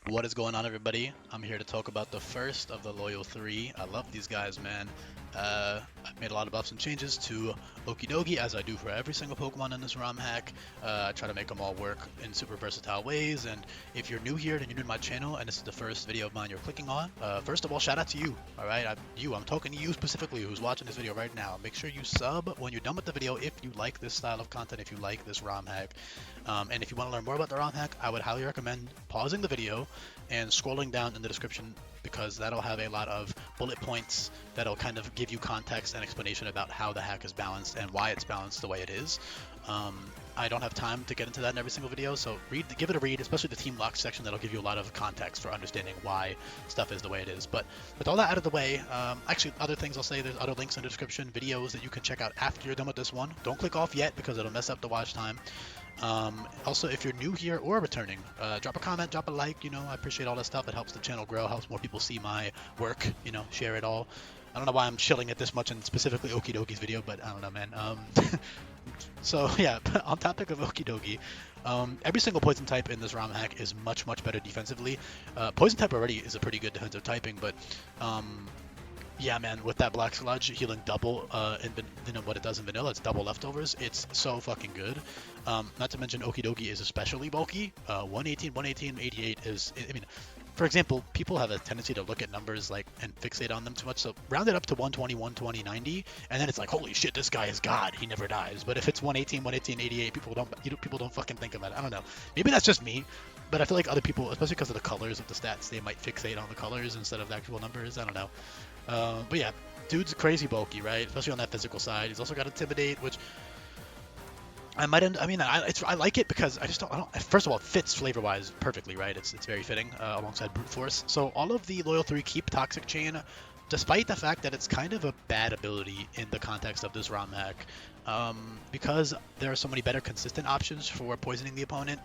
What is going on, everybody? I'm here to talk about the first of the Loyal 3. I love these guys, man. I've made a lot of buffs and changes to Okidogi, as I do for every single Pokemon in this ROM hack. I try to make them all work in super versatile ways, and if you're new here and you're new to my channel, and this is the first video of mine you're clicking on, first of all, shout out to you, alright? I'm talking to you specifically who's watching this video right now. Make sure you sub when you're done with the video if you like this style of content, if you like this ROM hack. And if you want to learn more about the ROM hack, I would highly recommend pausing the video and scrolling down in the description, because that'll have a lot of bullet points that'll kind of give you context and explanation about how the hack is balanced and why it's balanced the way it is. I don't have time to get into that in every single video, so give it a read, especially the Teamlocked section. That'll give you a lot of context for understanding why stuff is the way it is. But with all that out of the way, actually other things I'll say, there's other links in the description, videos that you can check out after you're done with this one. Don't click off yet because it'll mess up the watch time. Also, if you're new here or returning, drop a comment, drop a like, I appreciate all that stuff. It helps the channel grow, helps more people see my work, share it all. I don't know why I'm chilling it this much in specifically Okidogi's video, but I don't know, man. So yeah, on topic of Okidogi, every single poison type in this ROM hack is much better defensively. Poison type already is a pretty good defensive typing, but yeah, man, with that Black Sludge healing double, what it does in vanilla, it's double leftovers. It's so fucking good. Not to mention Okidogi is especially bulky. 118, 88 is, I mean, for example, people have a tendency to look at numbers and fixate on them too much. So round it up to 120, 120, 90, and then it's like, holy shit, this guy is God. He never dies. But if it's 118, 88, people don't fucking think about it. I don't know. Maybe that's just me, but I feel like other people, especially because of the colors of the stats, they might fixate on the colors instead of the actual numbers. I don't know. But yeah, dude's crazy bulky, right? Especially on that physical side. He's also got Intimidate, which I might end. I mean, I like it because I don't. First of all, it fits flavor-wise perfectly, right? It's very fitting alongside Brute Force. So all of the Loyal 3 keep Toxic Chain, despite the fact that it's kind of a bad ability in the context of this ROM hack, because there are so many better consistent options for poisoning the opponent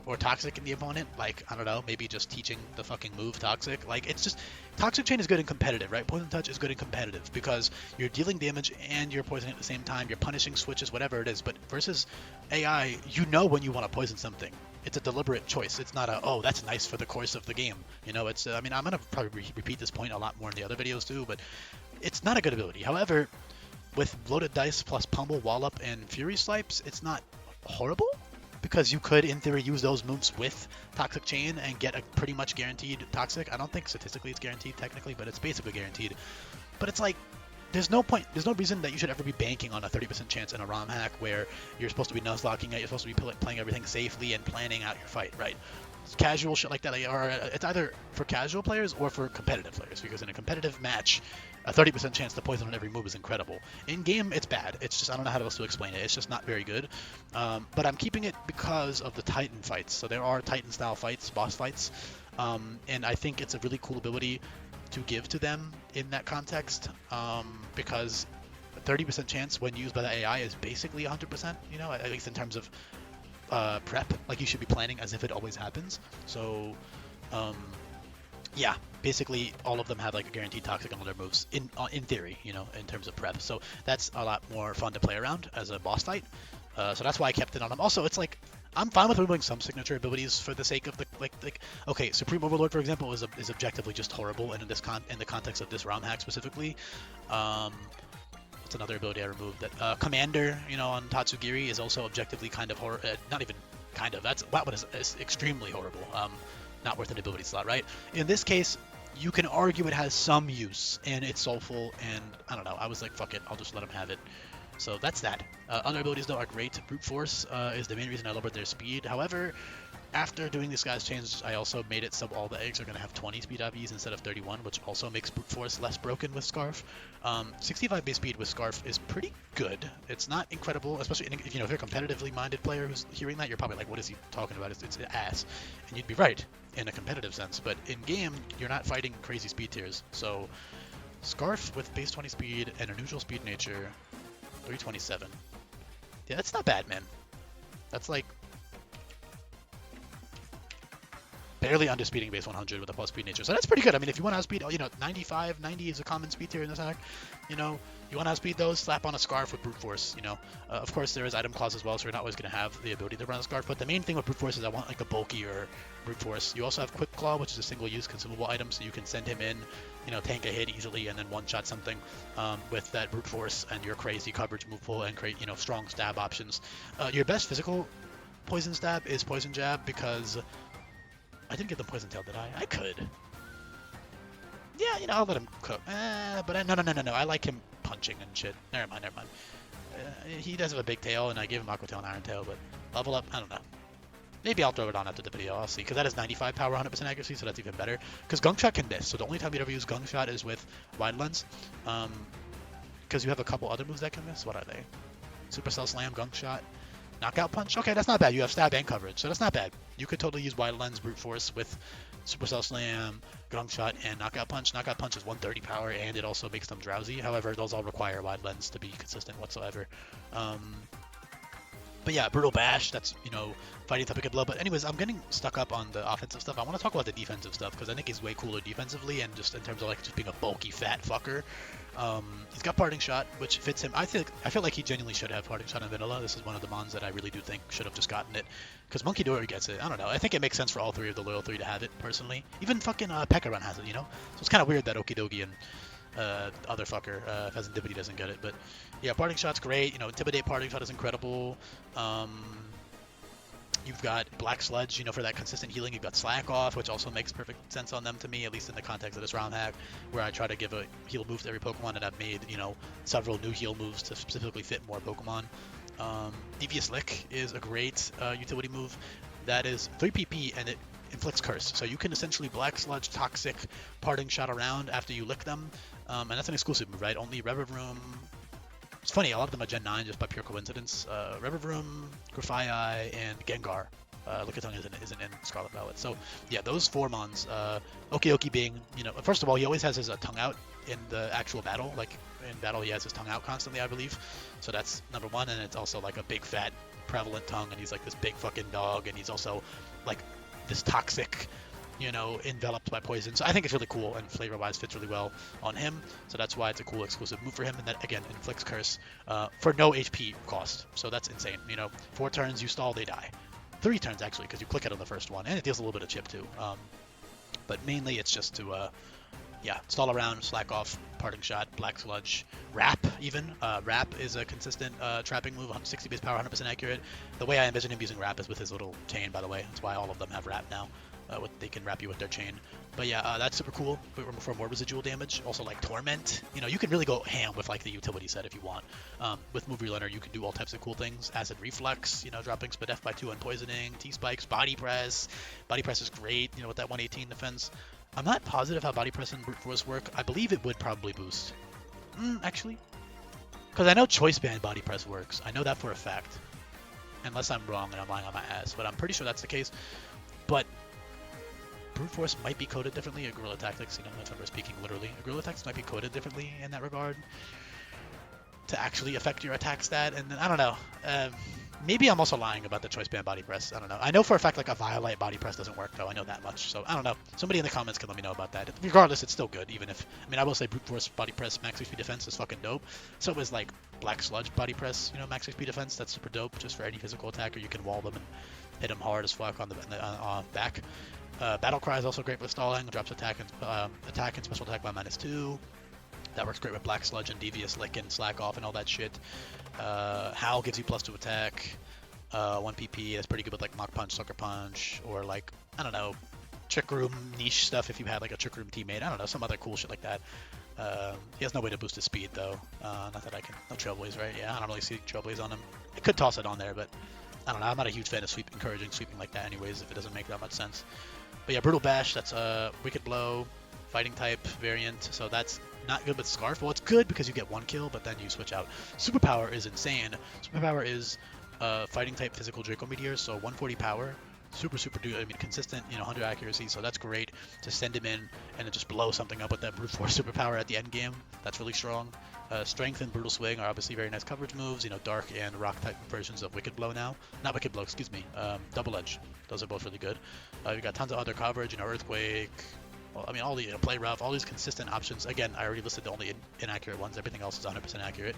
or toxicing the opponent. Like, I don't know, maybe just teaching the fucking move Toxic. Like, it's just, Toxic Chain is good in competitive, right? Poison Touch is good in competitive because you're dealing damage and you're poisoning at the same time. You're punishing switches, whatever it is. But versus AI, you know when you want to poison something. It's a deliberate choice. It's not a, oh, that's nice for the course of the game. It's, I mean, I'm going to probably repeat this point a lot more in the other videos too, but it's not a good ability. However, with Loaded Dice plus Pummel, Wallop, and Fury Swipes, it's not horrible, because you could, in theory, use those moves with Toxic Chain and get a pretty much guaranteed Toxic. I don't think statistically it's guaranteed technically, but it's basically guaranteed. But it's like, there's no point, there's no reason that you should ever be banking on a 30% chance in a ROM hack where you're supposed to be nuzlocking it, you're supposed to be playing everything safely and planning out your fight, right? Casual shit like that, or it's either for casual players or for competitive players, because in a competitive match, a 30% chance to poison on every move is incredible. In game, it's bad. It's just, I don't know how else to explain it. It's just not very good. But I'm keeping it because of the Titan fights. So there are Titan style fights, boss fights, and I think it's a really cool ability to give to them in that context, because a 30% chance when used by the AI is basically 100%, at least in terms of prep. Like, you should be planning as if it always happens. So yeah, basically all of them have like a guaranteed toxic on all their moves in theory, in terms of prep. So that's a lot more fun to play around as a boss fight. So that's why I kept it on them. Also, it's like, I'm fine with removing some signature abilities for the sake of the okay, Supreme Overlord, for example, is objectively just horrible, and in the context of this ROM hack specifically. What's another ability I removed? That Commander, on Tatsugiri is also objectively kind of horrible. Not even kind of. That one is extremely horrible. Not worth an ability slot, right? In this case, you can argue it has some use, and it's soulful, and I don't know. I was like, fuck it, I'll just let him have it. So that's that. Other abilities, though, are great. Brute Force is the main reason I lowered their speed. However, after doing this guy's change, I also made it so all the eggs are going to have 20 speed IVs instead of 31, which also makes Brute Force less broken with Scarf. 65 base speed with Scarf is pretty good. It's not incredible, especially if you're a competitively minded player who's hearing that, you're probably like, what is he talking about? It's ass. And you'd be right in a competitive sense, but in game, you're not fighting crazy speed tiers. So Scarf with base 20 speed and a neutral speed nature, 327. Yeah, that's not bad, man. That's like barely underspeeding base 100 with a plus speed nature. So that's pretty good. I mean, if you want to outspeed, 95, 90 is a common speed tier in this hack. You want to outspeed those, slap on a Scarf with Brute Force, Of course, there is item clause as well, so you're not always going to have the ability to run a Scarf. But the main thing with Brute Force is I want like a bulkier brute force. You also have quick claw, which is a single-use consumable item, so you can send him in, you know, tank a hit easily and then one-shot something with that brute force and your crazy coverage move pool and create, you know, strong stab options. Your best physical poison stab is poison jab because I didn't get the poison tail, did I? I could. Yeah, you know, I'll let him cook. No. I like him punching and shit. Never mind. He does have a big tail, and I gave him Aqua Tail and Iron Tail, but level up, I don't know. Maybe I'll throw it on after the video, I'll see, because that is 95 power, 100% accuracy, so that's even better. Because Gunk Shot can miss, so the only time you'd ever use Gunk Shot is with Wide Lens. Because you have a couple other moves that can miss. What are they? Supercell Slam, Gunk Shot, Knockout Punch? Okay, that's not bad. You have stab and coverage, so that's not bad. You could totally use Wide Lens, Brute Force with Supercell Slam, Gunk Shot, and Knockout Punch. Knockout Punch is 130 power, and it also makes them drowsy. However, those all require Wide Lens to be consistent whatsoever. But yeah, Brutal Bash, that's, you know, fighting type Wicked Blow. But anyways, I'm getting stuck up on the offensive stuff. I want to talk about the defensive stuff, because I think he's way cooler defensively, and just in terms of, like, just being a bulky, fat fucker. He's got Parting Shot, which fits him. I feel like he genuinely should have Parting Shot in Vanilla. This is one of the mons that I really do think should have just gotten it, because Monkey Dory gets it. I don't know. I think it makes sense for all three of the Loyal 3 to have it, personally. Even fucking Pekka has it, you know? So it's kind of weird that Okidogi and other fucker, Pheasantipity doesn't get it. But yeah, Parting Shot's great. You know, Intimidate Parting Shot is incredible. You've got Black Sludge, you know, for that consistent healing. You've got Slack Off, which also makes perfect sense on them to me, at least in the context of this ROM hack, where I try to give a heal move to every Pokemon, and I've made, you know, several new heal moves to specifically fit more Pokemon. Devious Lick is a great utility move. That is 3 PP, and it inflicts Curse. So you can essentially Black Sludge, Toxic, Parting Shot around after you lick them. And that's an exclusive move, right? Only Revavroom. It's funny, a lot of them are Gen 9 just by pure coincidence. Revavroom, Grafaiai, and Gengar. Lickitung isn't in Scarlet Violet. So yeah, those 4 mons. Okidogi being, you know, first of all, he always has his tongue out in the actual battle. Like in battle, he has his tongue out constantly, I believe. So that's number 1, and it's also like a big fat prevalent tongue, and he's like this big fucking dog, and he's also like this toxic, you know, enveloped by poison. So I think it's really cool, and flavor-wise fits really well on him. So that's why it's a cool exclusive move for him. And that, again, inflicts Curse for no HP cost. So that's insane. You know, 4 turns, you stall, they die. 3 turns, actually, because you click it on the first one. And it deals a little bit of chip, too. But mainly it's just to, yeah, stall around, Slack Off, Parting Shot, Black Sludge, Wrap, even. Wrap is a consistent trapping move, 60 base power, 100% accurate. The way I envision him using Wrap is with his little chain, by the way. That's why all of them have Wrap now. They can wrap you with their chain. But yeah, that's super cool for more residual damage. Also, like Torment. You know, you can really go ham with like the utility set if you want. With Move Relearner, you can do all types of cool things. Acid Reflux, you know, dropping Spadef by 2 on poisoning. T-Spikes, Body Press. Body Press is great, you know, with that 118 defense. I'm not positive how Body Press and Brute Force work. I believe it would probably boost. Actually. Because I know Choice Band Body Press works. I know that for a fact. Unless I'm wrong and I'm lying on my ass. But I'm pretty sure that's the case. But Brute Force might be coded differently. A Guerrilla Tactics, you know, that's what we're speaking literally. A Guerrilla Tactics might be coded differently in that regard to actually affect your attack stat. And then, I don't know. Maybe I'm also lying about the Choice Band Body Press. I don't know. I know for a fact like a Violet Body Press doesn't work, though. I know that much. So, I don't know. Somebody in the comments can let me know about that. Regardless, it's still good, even if... I mean, I will say Brute Force Body Press Max HP Defense is fucking dope. So is, like, Black Sludge Body Press, you know, Max HP Defense. That's super dope, just for any physical attacker. You can wall them and hit them hard as fuck on the back. Battle Cry is also great with stalling. Drops attack and special attack by -2. That works great with Black Sludge and Devious Lick and Slack Off and all that shit. Howl gives you +2 attack. 1 PP. That's pretty good with like Mach Punch, Sucker Punch, or like, I don't know, Trick Room niche stuff if you had like a Trick Room teammate. I don't know, some other cool shit like that. He has no way to boost his speed though. Not that I can. No Trailblaze, right? Yeah, I don't really see Trailblaze on him. I could toss it on there, but I don't know. I'm not a huge fan of encouraging sweeping like that anyways, if it doesn't make that much sense. But yeah, Brutal Bash, that's a Wicked Blow, fighting type variant, so that's not good with Scarf. Well, it's good because you get 1 kill, but then you switch out. Superpower is insane. Superpower is fighting type physical Draco Meteor, so 140 power. Super consistent, you know, 100 accuracy, so that's great to send him in and then just blow something up with that Brute Force superpower at the end game. That's really strong. Strength and Brutal Swing are obviously very nice coverage moves, you know, Dark and Rock type versions of Wicked Blow now. Not Wicked Blow, excuse me, Double Edge. Those are both really good. You got tons of other coverage, you know, Earthquake. Well, I mean, all the, you know, Play Rough, all these consistent options. Again, I already listed the only inaccurate ones. Everything else is 100% accurate.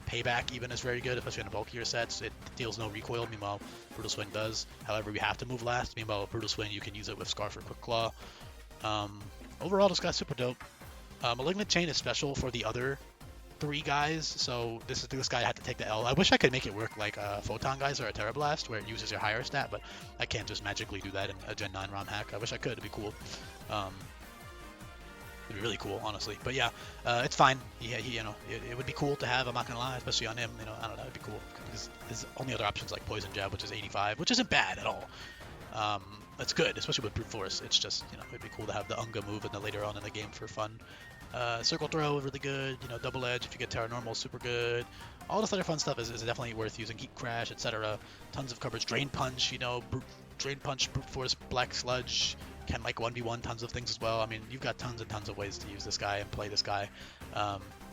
Payback even is very good, especially in the bulkier sets. It deals no recoil, meanwhile Brutal Swing does. However, we have to move last. Meanwhile, Brutal Swing, you can use it with Scarf or Quick Claw. Overall, this guy's super dope. Malignant Chain is special for the other 3 guys, so this guy had to take the L. I wish I could make it work like Photon guys or a Terra Blast, where it uses your higher stat, but I can't just magically do that in a Gen 9 ROM hack. I wish I could. It'd be cool. It'd be really cool, honestly. But yeah, it's fine. It would be cool to have. I'm not gonna lie, especially on him. I don't know. It'd be cool because his only other options like Poison Jab, which is 85, which isn't bad at all. That's good, especially with Brute Force. It's just, it'd be cool to have the Unga move in the later on in the game for fun. Circle Throw, really good. Double Edge, if you get Terra Normal, super good. All this other fun stuff is definitely worth using. Heat Crash, etc. Tons of coverage. Drain Punch, Drain Punch, Brute Force, Black Sludge, can like 1v1 tons of things as well. I mean, you've got tons and tons of ways to use this guy and play this guy.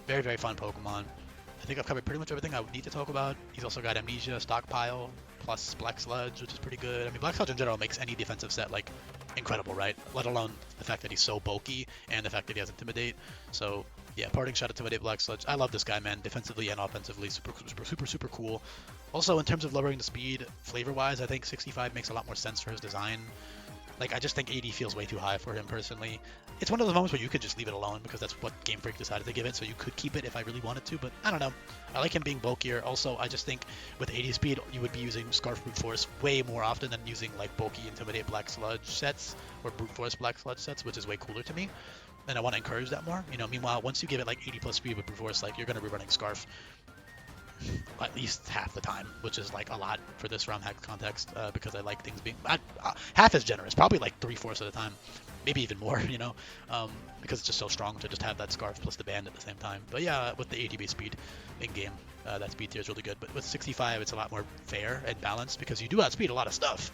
Very, very fun Pokemon. I think I've covered pretty much everything I would need to talk about. He's also got Amnesia, Stockpile, plus Black Sludge, which is pretty good. I mean, Black Sludge in general makes any defensive set, like, incredible, right? Let alone the fact that he's so bulky and the fact that he has Intimidate. So, yeah, parting shot, Intimidate, Black Sludge. I love this guy, man. Defensively and offensively, super cool. Also, in terms of lowering the speed, flavor-wise, I think 65 makes a lot more sense for his design. Like, I just think 80 feels way too high for him, personally. It's one of those moments where you could just leave it alone, because that's what Game Freak decided to give it, so you could keep it if I really wanted to, but I don't know. I like him being bulkier. Also, I just think with 80 speed, you would be using Scarf Brute Force way more often than using, like, bulky Intimidate Black Sludge sets, or Brute Force Black Sludge sets, which is way cooler to me. And I want to encourage that more. Meanwhile, once you give it, like, 80 plus speed with Brute Force, like, you're going to be running Scarf at least half the time, which is like a lot for this ROM hack context, because I like things being half as generous, probably like 3/4 of the time, maybe even more, because it's just so strong to just have that Scarf plus the band at the same time. But yeah, with the 80 base speed in game, that speed tier is really good. But with 65, it's a lot more fair and balanced, because you do outspeed a lot of stuff,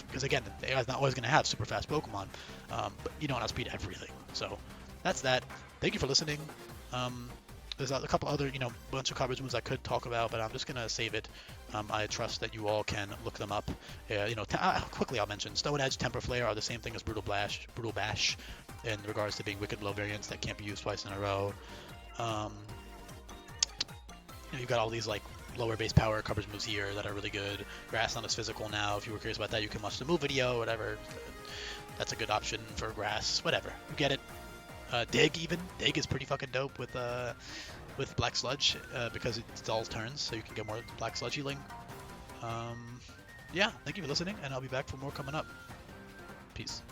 because again, the AI's not always going to have super fast Pokemon, but you don't outspeed everything. So that's that. Thank you for listening. There's a couple other, bunch of coverage moves I could talk about, but I'm just going to save it. I trust that you all can look them up. Quickly I'll mention Stone Edge, Temper Flare are the same thing as Brutal Bash in regards to being wicked low variants that can't be used twice in a row. You've got all these like lower base power coverage moves here that are really good. Grass on is physical now. If you were curious about that, you can watch the move video, whatever. That's a good option for Grass, whatever. You get it. Dig is pretty fucking dope with Black Sludge, because it's all turns, so you can get more Black Sludge healing. Yeah, thank you for listening, and I'll be back for more coming up. Peace.